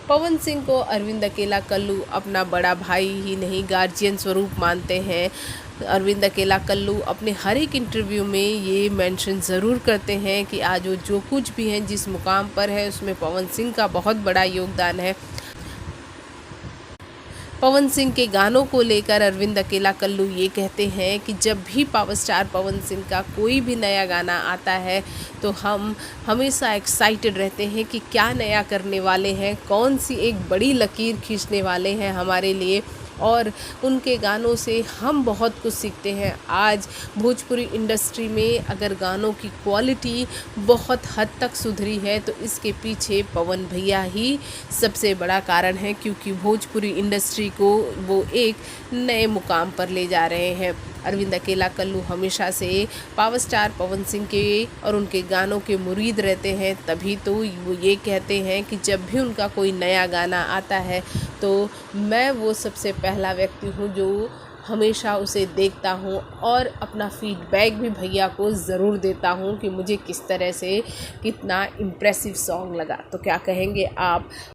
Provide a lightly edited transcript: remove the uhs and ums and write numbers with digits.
पवन सिंह को अरविंद अकेला कल्लू अपना बड़ा भाई ही नहीं गार्जियन स्वरूप मानते हैं। अरविंद अकेला कल्लू अपने हर एक इंटरव्यू में ये मेंशन ज़रूर करते हैं कि आज वो जो कुछ भी हैं, जिस मुकाम पर है, उसमें पवन सिंह का बहुत बड़ा योगदान है। पवन सिंह के गानों को लेकर अरविंद अकेला कल्लू ये कहते हैं कि जब भी पावर स्टार पवन सिंह का कोई भी नया गाना आता है तो हम हमेशा एक्साइटेड रहते हैं कि क्या नया करने वाले हैं, कौन सी एक बड़ी लकीर खींचने वाले हैं हमारे लिए। और उनके गानों से हम बहुत कुछ सीखते हैं। आज भोजपुरी इंडस्ट्री में अगर गानों की क्वालिटी बहुत हद तक सुधरी है तो इसके पीछे पवन भैया ही सबसे बड़ा कारण है, क्योंकि भोजपुरी इंडस्ट्री को वो एक नए मुकाम पर ले जा रहे हैं। अरविंद अकेला कल्लू हमेशा से पावर स्टार पवन सिंह के और उनके गानों के मुरीद रहते हैं, तभी तो वो ये कहते हैं कि जब भी उनका कोई नया गाना आता है तो मैं वो सबसे पहला व्यक्ति हूँ जो हमेशा उसे देखता हूँ और अपना फीडबैक भी भैया को ज़रूर देता हूँ कि मुझे किस तरह से कितना इम्प्रेसिव सॉन्ग लगा। तो क्या कहेंगे आप?